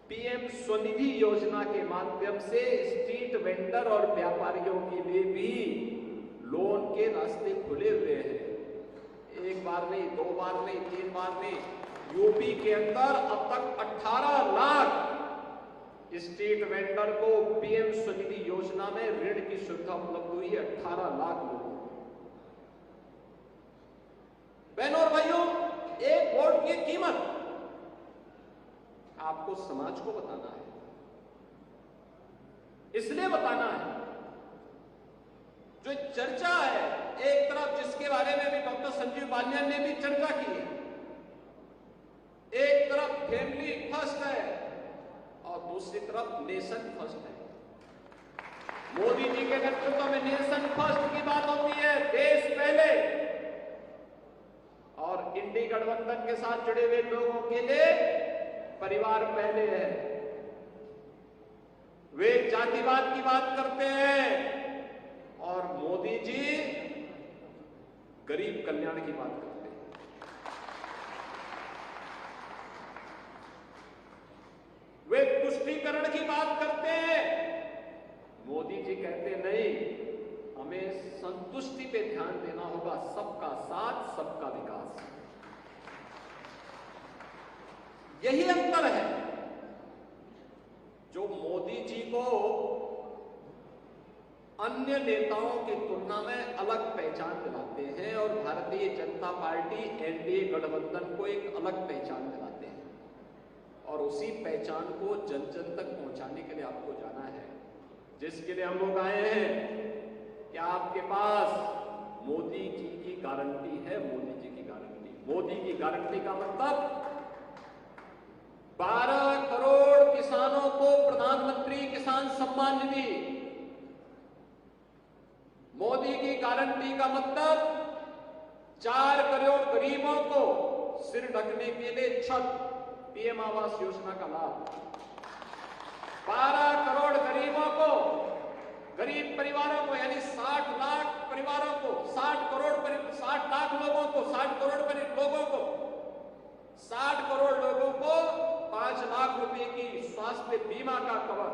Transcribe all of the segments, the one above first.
PM Svanidhi योजना के माध्यम से स्ट्रीट वेंडर और व्यापारियों के लिए भी लोन के रास्ते खुले हुए हैं। एक बार नहीं, दो बार नहीं, तीन बार नहीं, यूपी के अंदर अब तक 18 लाख स्ट्रीट वेंडर को पीएम स्वनिधि योजना में ऋण की सुविधा उपलब्ध हुई है। 18 लाख लोगों को। बहनों और भाइयों, एक वोट की कीमत आपको समाज को बताना है, इसलिए बताना है। जो चर्चा है एक तरफ, जिसके बारे में भी डॉक्टर संजीव बालियान ने भी चर्चा की है, एक तरफ फैमिली फर्स्ट है और दूसरी तरफ नेशन फर्स्ट है। मोदी जी के नेतृत्व में नेशन फर्स्ट की बात होती है, देश पहले, और इंडी गठबंधन के साथ जुड़े हुए लोगों के लिए परिवार पहले है। वे जातिवाद की बात करते हैं और मोदी जी गरीब कल्याण की बात करते हैं। वे तुष्टीकरण की बात करते हैं, मोदी जी कहते नहीं, हमें संतुष्टि पे ध्यान देना होगा, सबका साथ सबका विकास। यही अंतर है जो मोदी जी को अन्य नेताओं की तुलना में अलग पहचान दिलाते हैं और भारतीय जनता पार्टी एनडीए गठबंधन को एक अलग पहचान दिलाते हैं। और उसी पहचान को जन जन तक पहुंचाने के लिए आपको जाना है, जिसके लिए हम लोग आए हैं कि आपके पास मोदी जी की गारंटी है। मोदी जी की गारंटी, मोदी की गारंटी का मतलब 12 करोड़ किसानों को प्रधानमंत्री किसान सम्मान निधि। मोदी की गारंटी का मतलब 4 करोड़ गरीबों को सिर ढकने के लिए छत, पीएम आवास योजना का लाभ। 12 करोड़ गरीबों को, गरीब परिवारों को, यानी 60 लाख परिवारों को, 60 लाख लोगों को, 60 करोड़ लोगों को, 60 करोड़ लोगों को 5 लाख रुपए की स्वास्थ्य बीमा का कवर।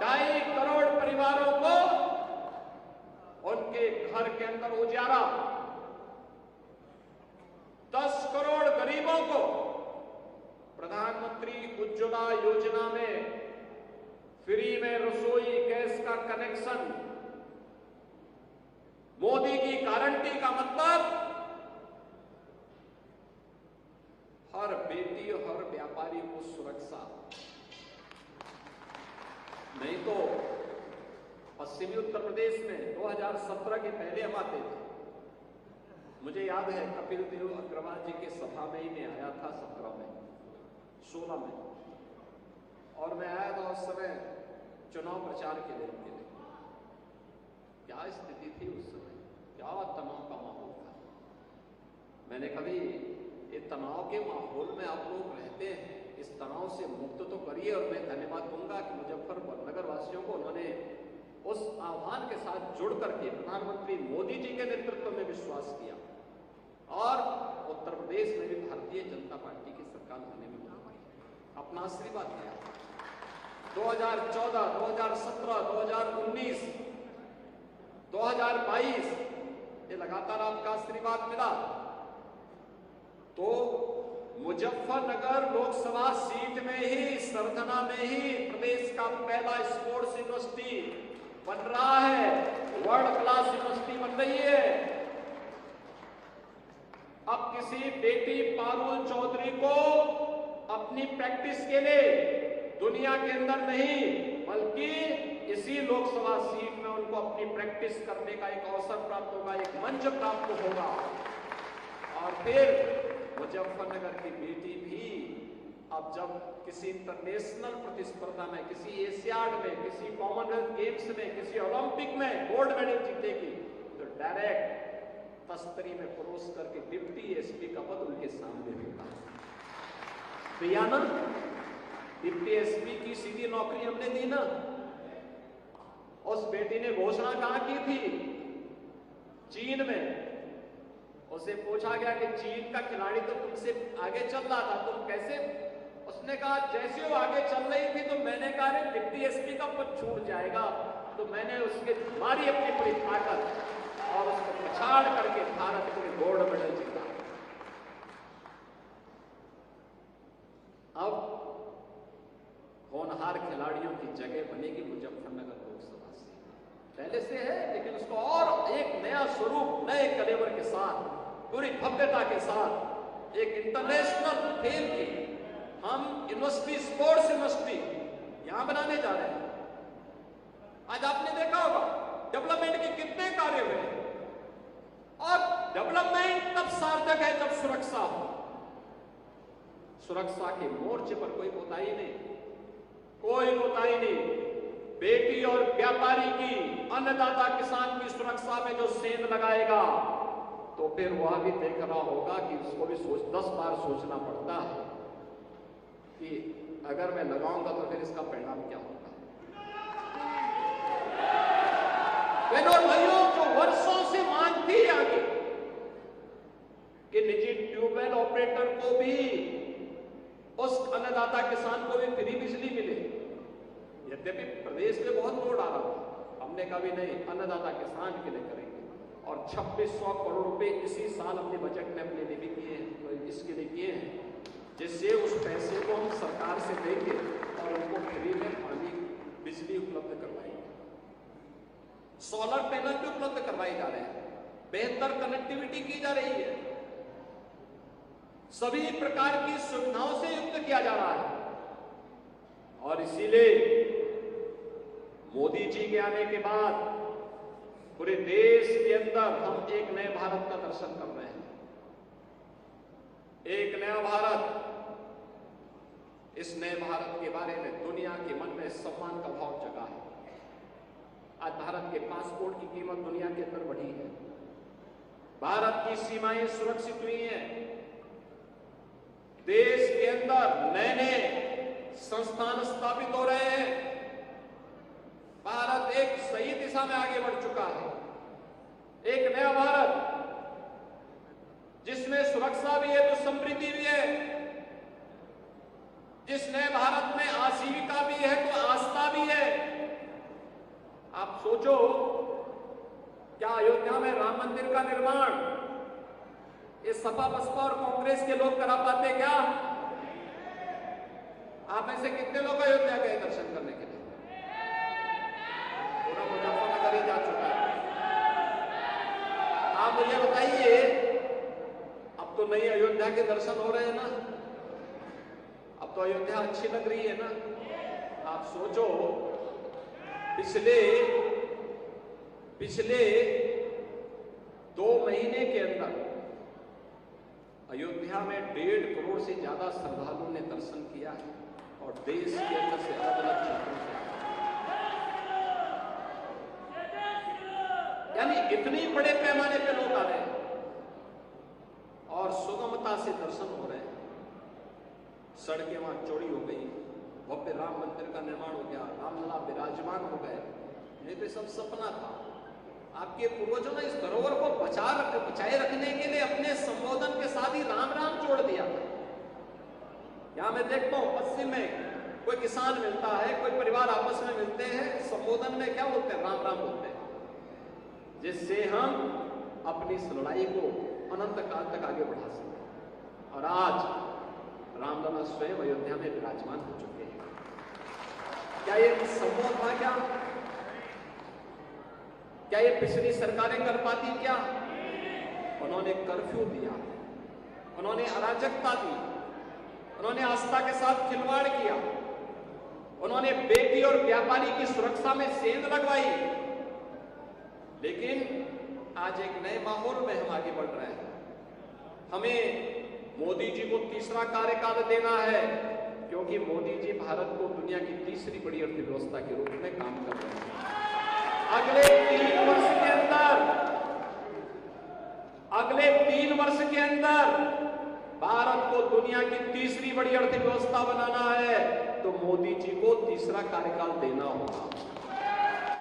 2.5 करोड़ परिवारों को उनके घर के अंदर उजाला। 10 करोड़ गरीबों को प्रधानमंत्री उज्ज्वला योजना में फ्री में रसोई गैस का कनेक्शन। मोदी की गारंटी का मतलब हर बेटी और हर व्यापारी को सुरक्षा। नहीं तो पश्चिमी उत्तर प्रदेश में 2017 के पहले हम आते थे। मुझे याद है कपिल देव अग्रवाल जी के सभा में ही मैं आया था 16 में, और मैं आया था उस समय चुनाव प्रचार के लिए। क्या स्थिति थी उस समय, क्या तनाव का माहौल था। मैंने कभी ये तनाव के माहौल में आप लोग रहते हैं, इस तनाव से मुक्त तो करिए। और मैं धन्यवाद दूंगा कि मुजफ्फरनगर वासियों को उन्होंने उस आह्वान के साथ जुड़ करके प्रधानमंत्री मोदी जी के नेतृत्व में विश्वास किया और उत्तर प्रदेश में भी भारतीय जनता पार्टी की सरकार बनने में अपना आशीर्वाद दिया। 2014, 2017, 2019, 2022 ये लगातार आपका आशीर्वाद मिला। तो मुजफ्फरनगर लोकसभा सीट में ही, सरथना में ही प्रदेश का पहला स्पोर्ट्स यूनिवर्सिटी बन रहा है, वर्ल्ड क्लास यूनिवर्सिटी बन रही है। अब किसी बेटी पारुल चौधरी को अपनी प्रैक्टिस के लिए दुनिया के अंदर नहीं, बल्कि इसी लोकसभा सीट में उनको अपनी प्रैक्टिस करने का एक अवसर प्राप्त होगा, एक मंच प्राप्त होगा। और फिर मुजफ्फरनगर की बेटी भी अब जब किसी इंटरनेशनल प्रतिस्पर्धा में, किसी एशियाड में, किसी कॉमनवेल्थ गेम्स में, किसी ओलंपिक में गोल्ड मेडल जीतेगी तो डायरेक्ट तस्तरी में परोस करके डिप्टी एसपी का पद उनके सामने होगा। तो ना डिप्टी एसपी की सीधी नौकरी हमने दी ना। उस बेटी ने घोषणा कहां की थी? चीन में। उसे पूछा गया कि चीन का खिलाड़ी तो तुमसे आगे चल रहा था, तुम कैसे? उसने उसने कहा जैसे वो आगे चल रही थी तो मैंने कहा अरे डिप्टी एसपी का पद छूट जाएगा, तो मैंने उसके मारी अपनी पूरी ताकत और उसको पछाड़ करके भारत को गोल्ड मेडल जीता। अब होनहार खिलाड़ियों की जगह बनेगी मुजफ्फरनगर लोकसभा से, पहले से है लेकिन उसको और एक नया स्वरूप, नए कलेवर के साथ, पूरी भव्यता के साथ, एक इंटरनेशनल खेल की हम यूनिवर्सिटी, स्पोर्ट्स यूनिवर्सिटी यहां बनाने जा रहे हैं। आज आपने देखा होगा डेवलपमेंट के कितने कार्य हुए, और डेवलपमेंट तब सार्थक है जब सुरक्षा हो। सुरक्षा के मोर्चे पर कोई कोताही नहीं, कोई कोताही नहीं। बेटी और व्यापारी की, अन्नदाता किसान की सुरक्षा में जो सेंध लगाएगा तो फिर वह भी देख रहा होगा कि उसको भी 10 बार सोचना पड़ता है कि अगर मैं लगाऊंगा तो फिर इसका परिणाम क्या होगा। बहनों और भाइयों, जो वर्षों से मांग थी आगे कि निजी ट्यूबवेल ऑपरेटर को भी, उस अन्नदाता किसान को भी फ्री बिजली मिले, यद्यपि प्रदेश में बहुत लोड आ रहा था, हमने कभी नहीं, अन्नदाता किसान के लिए करेंगे, और 2600 करोड़ रुपए इसी साल अपने बजट में अपने लिए भी किए हैं, तो इसके लिए किए हैं, जिससे उस पैसे को हम सरकार से देंगे और उनको फ्री में पानी, बिजली उपलब्ध करवाएंगे। सोलर पैनल भी उपलब्ध करवाए जा रहे हैं, बेहतर कनेक्टिविटी की जा रही है, सभी प्रकार की सुविधाओं से युक्त किया जा रहा है। और इसीलिए मोदी जी के आने के बाद पूरे देश के अंदर हम एक नए भारत का दर्शन कर रहे हैं। एक नया भारत, इस नए भारत के बारे में दुनिया के मन में सम्मान का भाव जगा है। आज भारत के पासपोर्ट की कीमत दुनिया के अंदर बढ़ी है, भारत की सीमाएं सुरक्षित हुई हैं, देश के अंदर नए नए संस्थान स्थापित हो रहे हैं, भारत एक सही दिशा में आगे बढ़ चुका है। एक नया भारत जिसमें सुरक्षा भी है तो समृद्धि भी है, जिस नए भारत में आजीविका भी है तो आस्था भी है। आप सोचो, क्या अयोध्या में राम मंदिर का निर्माण ये सपा बसपा और कांग्रेस के लोग करा पाते क्या? आप में से कितने लोग अयोध्या गए दर्शन करने के लिए? पूरा मुजफ्फरनगर ही जा चुका है। आप मुझे बताइए, अब तो नई अयोध्या के दर्शन हो रहे हैं ना, अब तो अयोध्या अच्छी लग रही है ना। आप सोचो, पिछले 2 महीने के अंदर अयोध्या में 1.5 करोड़ से ज्यादा श्रद्धालुओं ने दर्शन किया है, और देश के अंदर से अलग अलग क्षेत्रों से, यानी इतनी बड़े पैमाने पे लोग आ रहे हैं और सुगमता से दर्शन हो रहे हैं। सड़कें वहां चौड़ी हो गई, भव्य राम मंदिर का निर्माण हो गया, रामलला विराजमान हो गए। नहीं तो सब सपना था। आपके पूर्वजों ने इस धरोहर को बचाए रखने के लिए अपने संबोधन के साथ ही राम राम जोड़ दिया। यहां मैं देखता हूं पश्चिम में कोई किसान मिलता है, कोई परिवार आपस में मिलते हैं, संबोधन में क्या बोलते हैं? राम राम बोलते हैं, जिससे हम अपनी इस लड़ाई को अनंत काल तक आगे बढ़ा सकें। और आज रामलला स्वयं अयोध्या में विराजमान हो चुके हैं। क्या ये संभव था? क्या ये पिछली सरकारें कर पाती? क्या उन्होंने कर्फ्यू दिया, उन्होंने अराजकता दी, उन्होंने आस्था के साथ खिलवाड़ किया, उन्होंने बेटी और व्यापारी की सुरक्षा में सेंध लगवाई। लेकिन आज एक नए माहौल में हम आगे बढ़ रहे हैं। हमें मोदी जी को तीसरा कार्यकाल देना है, क्योंकि मोदी जी भारत को दुनिया की तीसरी बड़ी अर्थव्यवस्था के रूप में काम कर रहे हैं। अगले 3 वर्ष के अंदर भारत को दुनिया की तीसरी बड़ी अर्थव्यवस्था बनाना है, तो मोदी जी को तीसरा कार्यकाल देना होगा।